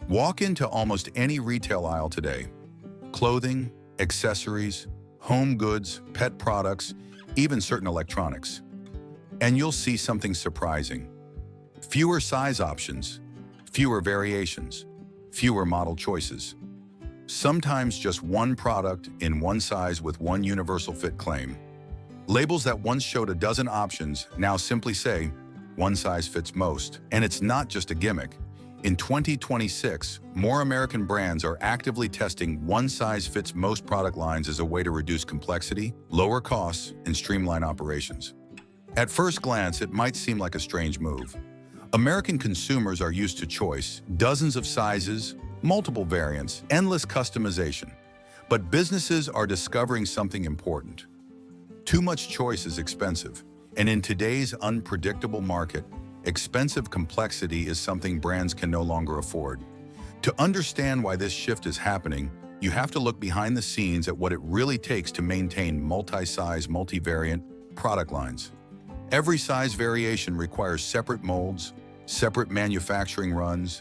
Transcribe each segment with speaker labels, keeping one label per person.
Speaker 1: Walk into almost any retail aisle today. Clothing, accessories, home goods, pet products, even certain electronics. And you'll see something surprising. Fewer size options, fewer variations, fewer model choices. Sometimes just one product in one size with one universal fit claim. Labels that once showed a dozen options now simply say, one size fits most. And it's not just a gimmick. In 2026, more American brands are actively testing one-size-fits-most product lines as a way to reduce complexity, lower costs, and streamline operations. At first glance, it might seem like a strange move. American consumers are used to choice, dozens of sizes, multiple variants, endless customization. But businesses are discovering something important. Too much choice is expensive, and in today's unpredictable market, expensive complexity is something brands can no longer afford. To understand why this shift is happening, you have to look behind the scenes at what it really takes to maintain multi-size, multi-variant product lines. Every size variation requires separate molds, separate manufacturing runs,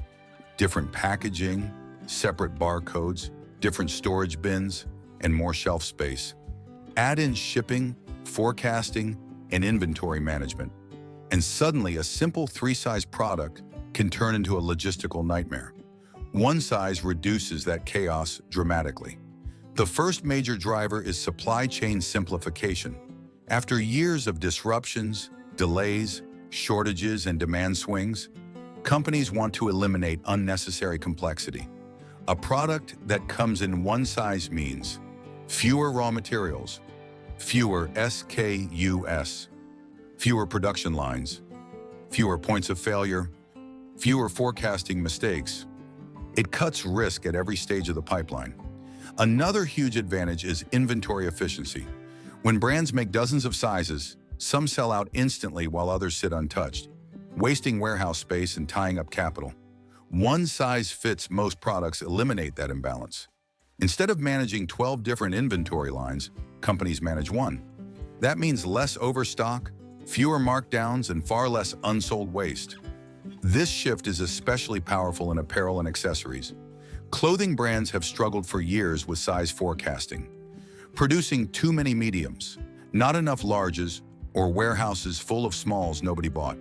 Speaker 1: different packaging, separate barcodes, different storage bins, and more shelf space. Add in shipping, forecasting, and inventory management. And suddenly, a simple three-size product can turn into a logistical nightmare. One size reduces that chaos dramatically. The first major driver is supply chain simplification. After years of disruptions, delays, shortages, and demand swings, companies want to eliminate unnecessary complexity. A product that comes in one size means fewer raw materials, fewer SKUs, fewer production lines, fewer points of failure, fewer forecasting mistakes. It cuts risk at every stage of the pipeline. Another huge advantage is inventory efficiency. When brands make dozens of sizes, some sell out instantly while others sit untouched, wasting warehouse space and tying up capital. One size fits most products eliminate that imbalance. Instead of managing 12 different inventory lines, companies manage one. That means less overstock, fewer markdowns, and far less unsold waste. This shift is especially powerful in apparel and accessories. Clothing brands have struggled for years with size forecasting, producing too many mediums, not enough larges, or warehouses full of smalls nobody bought.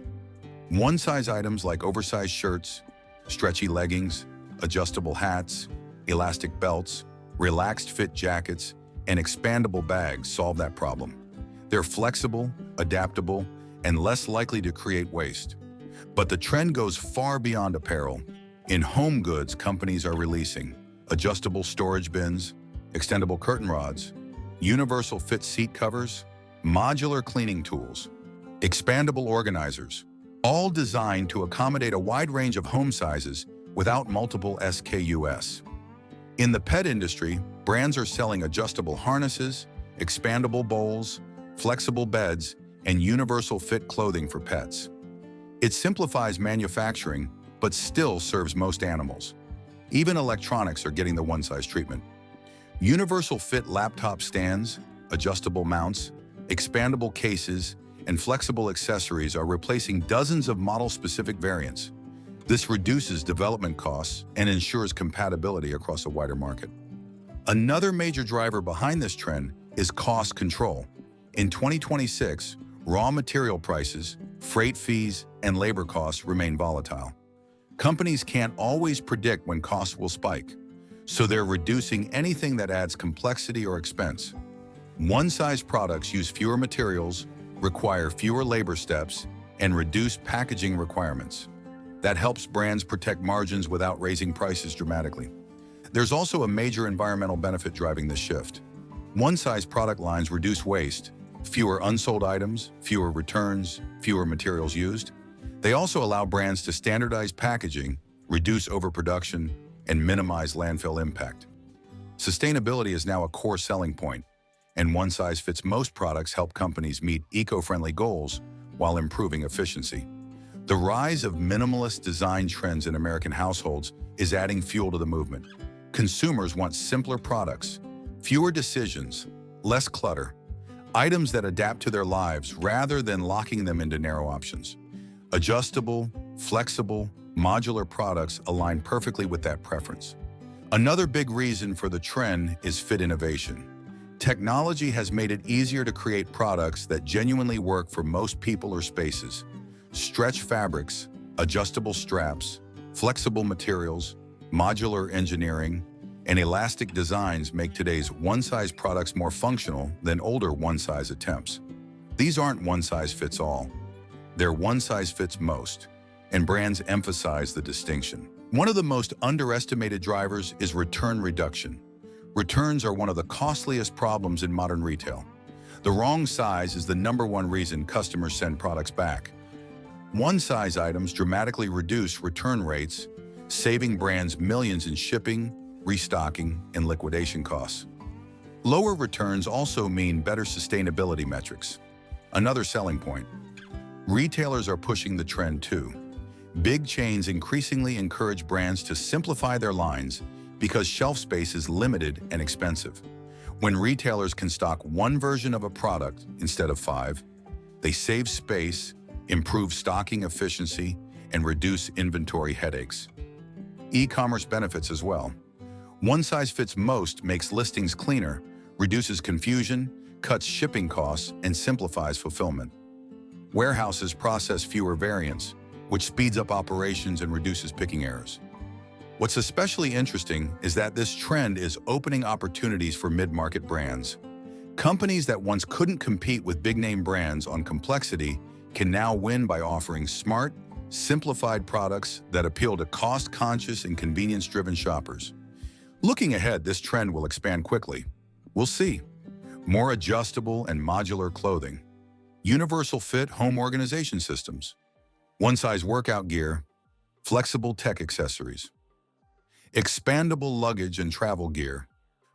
Speaker 1: One-size items like oversized shirts, stretchy leggings, adjustable hats, elastic belts, relaxed fit jackets, and expandable bags solve that problem. They're flexible, adaptable, and less likely to create waste. But the trend goes far beyond apparel. In home goods, companies are releasing adjustable storage bins, extendable curtain rods, universal fit seat covers, modular cleaning tools, expandable organizers, all designed to accommodate a wide range of home sizes without multiple SKUs. In the pet industry, brands are selling adjustable harnesses, expandable bowls, flexible beds, and universal fit clothing for pets. It simplifies manufacturing, but still serves most animals. Even electronics are getting the one-size treatment. Universal fit laptop stands, adjustable mounts, expandable cases, and flexible accessories are replacing dozens of model-specific variants. This reduces development costs and ensures compatibility across a wider market. Another major driver behind this trend is cost control. In 2026, raw material prices, freight fees, and labor costs remain volatile. Companies can't always predict when costs will spike, so they're reducing anything that adds complexity or expense. One-size products use fewer materials, require fewer labor steps, and reduce packaging requirements. That helps brands protect margins without raising prices dramatically. There's also a major environmental benefit driving this shift. One-size product lines reduce waste, fewer unsold items, fewer returns, fewer materials used. They also allow brands to standardize packaging, reduce overproduction, and minimize landfill impact. Sustainability is now a core selling point, and one-size-fits-most products help companies meet eco-friendly goals while improving efficiency. The rise of minimalist design trends in American households is adding fuel to the movement. Consumers want simpler products, fewer decisions, less clutter, items that adapt to their lives rather than locking them into narrow options. Adjustable, flexible, Modular products align perfectly with that preference. Another big reason for the trend is fit innovation. Technology has made it easier to create products that genuinely work for most people or spaces. Stretch fabrics, adjustable straps, flexible materials, modular engineering, and elastic designs make today's one-size products more functional than older one-size attempts. These aren't one-size-fits-all. They're one-size-fits-most, and brands emphasize the distinction. One of the most underestimated drivers is return reduction. Returns are one of the costliest problems in modern retail. The wrong size is the #1 reason customers send products back. One-size items dramatically reduce return rates, saving brands millions in shipping, restocking, and liquidation costs. Lower returns also mean better sustainability metrics. Another selling point. Retailers are pushing the trend too. Big chains increasingly encourage brands to simplify their lines because shelf space is limited and expensive. When retailers can stock one version of a product instead of 5, they save space, improve stocking efficiency, and reduce inventory headaches. E-commerce benefits as well. One size fits most makes listings cleaner, reduces confusion, cuts shipping costs, and simplifies fulfillment. Warehouses process fewer variants, which speeds up operations and reduces picking errors. What's especially interesting is that this trend is opening opportunities for mid-market brands. Companies that once couldn't compete with big-name brands on complexity can now win by offering smart, simplified products that appeal to cost-conscious and convenience-driven shoppers. Looking ahead, this trend will expand quickly. We'll see. More adjustable and modular clothing. Universal fit home organization systems. One-size workout gear. Flexible tech accessories. Expandable luggage and travel gear.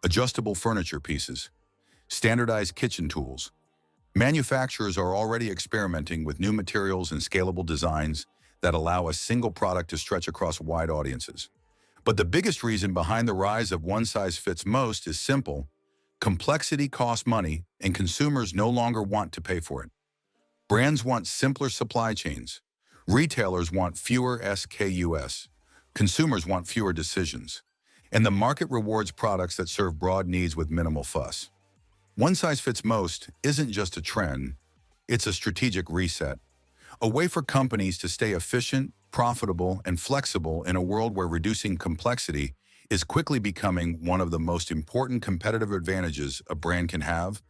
Speaker 1: Adjustable furniture pieces. Standardized kitchen tools. Manufacturers are already experimenting with new materials and scalable designs that allow a single product to stretch across wide audiences. But the biggest reason behind the rise of one-size-fits-most is simple. Complexity costs money, and consumers no longer want to pay for it. Brands want simpler supply chains. Retailers want fewer SKUs. Consumers want fewer decisions. And the market rewards products that serve broad needs with minimal fuss. One size fits most isn't just a trend, it's a strategic reset. A way for companies to stay efficient, profitable, and flexible in a world where reducing complexity is quickly becoming one of the most important competitive advantages a brand can have